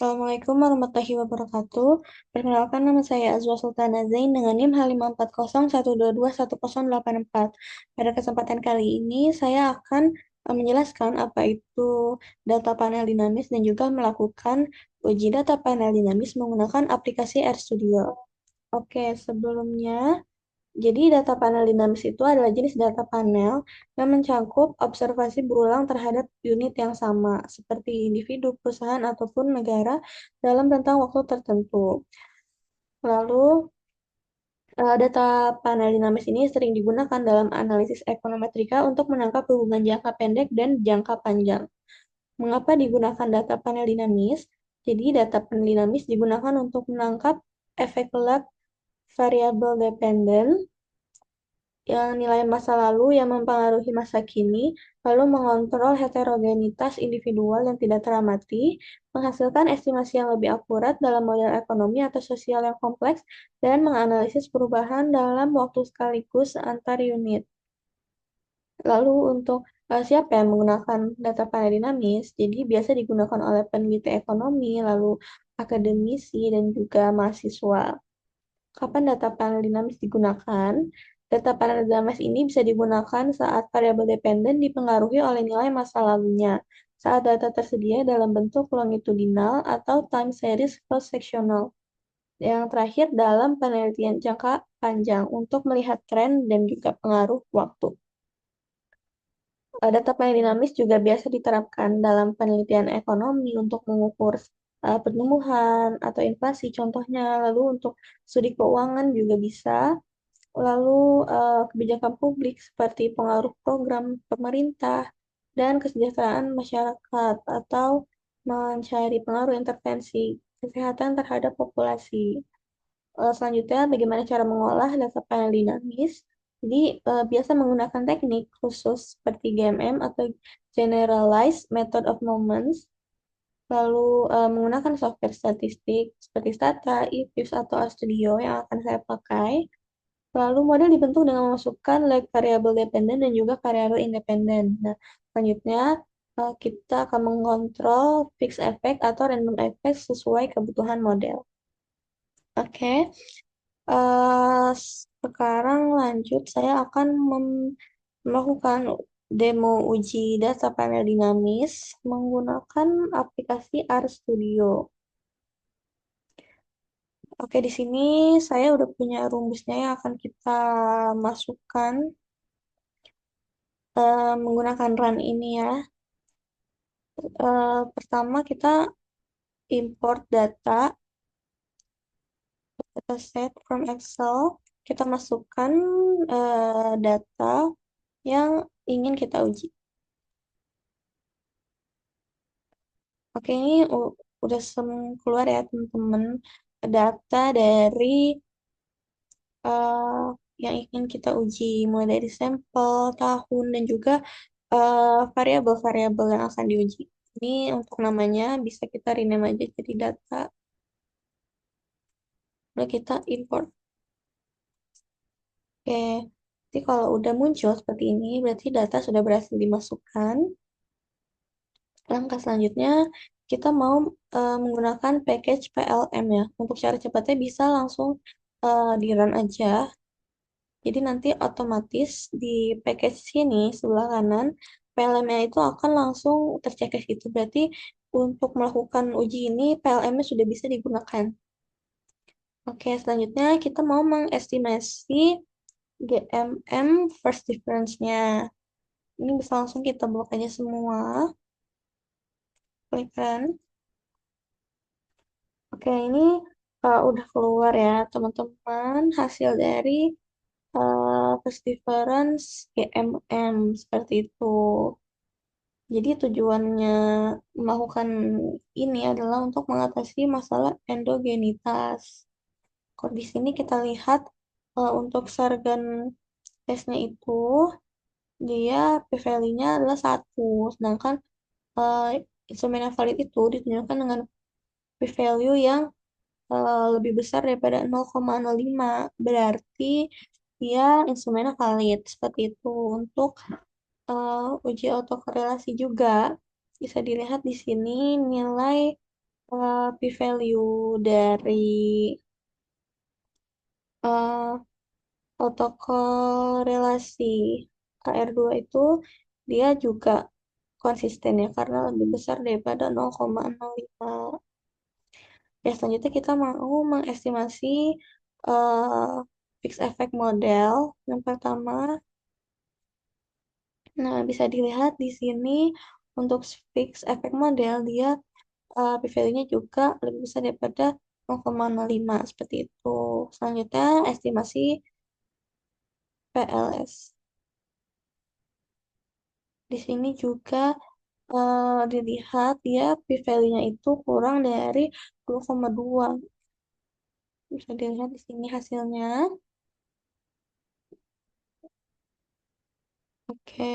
Assalamualaikum warahmatullahi wabarakatuh. Perkenalkan nama saya Azwa Sultana Zain dengan NIM H540121084. Pada kesempatan kali ini saya akan menjelaskan apa itu data panel dinamis dan juga melakukan uji data panel dinamis menggunakan aplikasi RStudio. Oke, sebelumnya jadi data panel dinamis itu adalah jenis data panel yang mencakup observasi berulang terhadap unit yang sama, seperti individu, perusahaan, ataupun negara dalam rentang waktu tertentu. Lalu, data panel dinamis ini sering digunakan dalam analisis ekonometrika untuk menangkap hubungan jangka pendek dan jangka panjang. Mengapa digunakan data panel dinamis? Jadi, data panel dinamis digunakan untuk menangkap efek lag variabel dependen yang nilai masa lalu yang mempengaruhi masa kini, lalu mengontrol heterogenitas individual yang tidak teramati, menghasilkan estimasi yang lebih akurat dalam model ekonomi atau sosial yang kompleks, dan menganalisis perubahan dalam waktu sekaligus antar unit. Lalu untuk siapa yang menggunakan data panel dinamis, jadi biasa digunakan oleh peneliti ekonomi, lalu akademisi, dan juga mahasiswa. Kapan data panel dinamis digunakan? Data panel dinamis ini bisa digunakan saat variabel dependen dipengaruhi oleh nilai masa lalunya, saat data tersedia dalam bentuk longitudinal atau time series cross-sectional. Yang terakhir dalam penelitian jangka panjang untuk melihat tren dan juga pengaruh waktu. Data panel dinamis juga biasa diterapkan dalam penelitian ekonomi untuk mengukur pertumbuhan atau inflasi contohnya, lalu untuk studi keuangan juga bisa. Lalu kebijakan publik seperti pengaruh program pemerintah dan kesejahteraan masyarakat atau mencari pengaruh intervensi kesehatan terhadap populasi. Selanjutnya, bagaimana cara mengolah data panel dinamis? Jadi, biasa menggunakan teknik khusus seperti GMM atau Generalized Method of Moments, lalu menggunakan software statistik seperti Stata, IFIS, atau RStudio yang akan saya pakai. Lalu model dibentuk dengan memasukkan lag variabel dependen dan juga variabel independen. Nah, selanjutnya kita akan mengontrol fixed effect atau random effect sesuai kebutuhan model. Oke, sekarang lanjut saya akan melakukan demo uji data panel dinamis menggunakan aplikasi RStudio. Oke, di sini saya udah punya rumusnya yang akan kita masukkan menggunakan run ini ya. Pertama kita import data set from Excel. Kita masukkan data yang ingin kita uji. Oke, ini udah keluar ya teman-teman data dari uh, yang ingin kita uji, mulai dari sampel, tahun, dan juga variabel-variabel yang akan diuji. Ini untuk namanya bisa kita rename aja jadi data. Lalu kita import. Oke, jadi kalau udah muncul seperti ini, berarti data sudah berhasil dimasukkan. Langkah selanjutnya, kita mau menggunakan package PLM ya. Untuk cara cepatnya bisa langsung di run aja. Jadi nanti otomatis di package sini sebelah kanan, PLM-nya itu akan langsung tercekas gitu. Berarti untuk melakukan uji ini, PLM-nya sudah bisa digunakan. Oke, selanjutnya kita mau mengestimasi GMM first difference-nya. Ini bisa langsung kita blok aja semua. Klik run. Oke, ini udah keluar ya, teman-teman, hasil dari first difference GMM seperti itu. Jadi tujuannya melakukan ini adalah untuk mengatasi masalah endogenitas. Kalau di sini kita lihat untuk sargan tesnya itu dia p-value-nya adalah 1, sedangkan uh, instrumen yang valid itu ditunjukkan dengan p-value yang lebih besar daripada 0,05. Berarti dia instrumennya valid. Seperti itu. Untuk uji autokorelasi juga bisa dilihat di sini nilai p-value dari eh, autokorelasi AR2 itu dia juga konsisten ya karena lebih besar daripada 0,05. Ya, selanjutnya kita mau mengestimasi eh, fixed effect model. Yang pertama, nah bisa dilihat di sini untuk fixed effect model dia p-value-nya juga lebih besar daripada 0,05 seperti itu. Selanjutnya estimasi PLS. Di sini juga dilihat dia p-value-nya itu kurang dari 2,2. Bisa dilihat di sini hasilnya. Oke.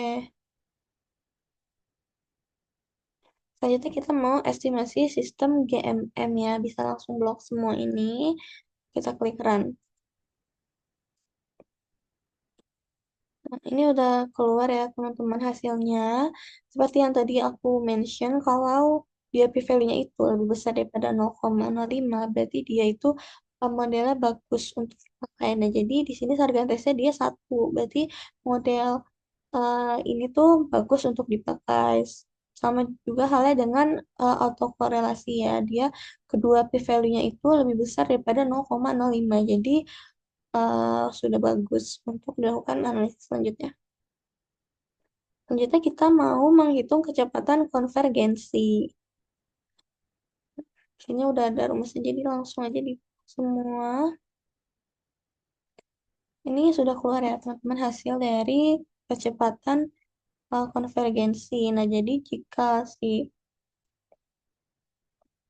Selanjutnya kita mau estimasi sistem GMM ya. Bisa langsung blok semua ini. Kita klik run. Nah, ini udah keluar ya teman-teman hasilnya. Seperti yang tadi aku mention, kalau dia p-value-nya itu lebih besar daripada 0,05, berarti dia itu modelnya bagus untuk dipakai. Nah, jadi di sini sarga tesnya dia satu. Berarti model ini tuh bagus untuk dipakai. Sama juga halnya dengan autokorelasi ya. Dia kedua p-value-nya itu lebih besar daripada 0,05. Jadi sudah bagus untuk dilakukan analisis selanjutnya. Selanjutnya kita mau menghitung kecepatan konvergensi. Sini udah ada rumusnya, jadi langsung aja di semua. Ini sudah keluar ya teman-teman hasil dari kecepatan konvergensi. Nah, jadi jika si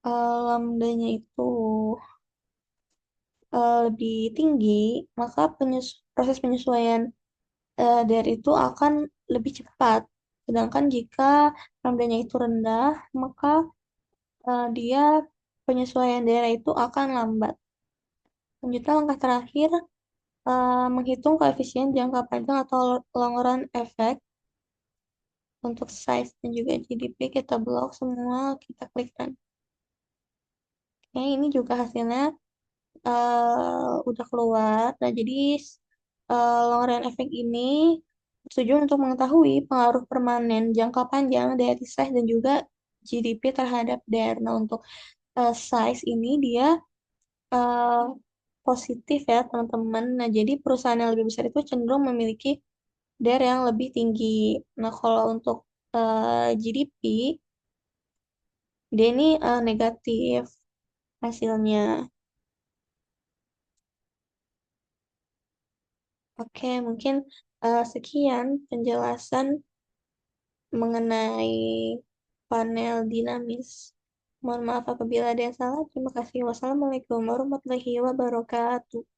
lambdanya itu lebih tinggi, maka proses penyesuaian dari itu akan lebih cepat. Sedangkan jika lambdanya itu rendah, maka dia penyesuaian daerah itu akan lambat. Selanjutnya langkah terakhir, menghitung koefisien jangka panjang atau long run effect untuk size dan juga GDP kita blok semua, kita klik run. Oke, ini juga hasilnya udah keluar. Nah, jadi long run effect ini bertujuan untuk mengetahui pengaruh permanen jangka panjang dari size dan juga GDP terhadap DER. Nah, untuk size ini dia eh, positif ya teman-teman. Nah, jadi perusahaan yang lebih besar itu cenderung memiliki DER yang lebih tinggi. Nah, kalau untuk GDP, dia ini negatif hasilnya. Oke, mungkin sekian penjelasan mengenai panel dinamis. Mohon maaf apabila ada yang salah. Terima kasih. Wassalamualaikum warahmatullahi wabarakatuh.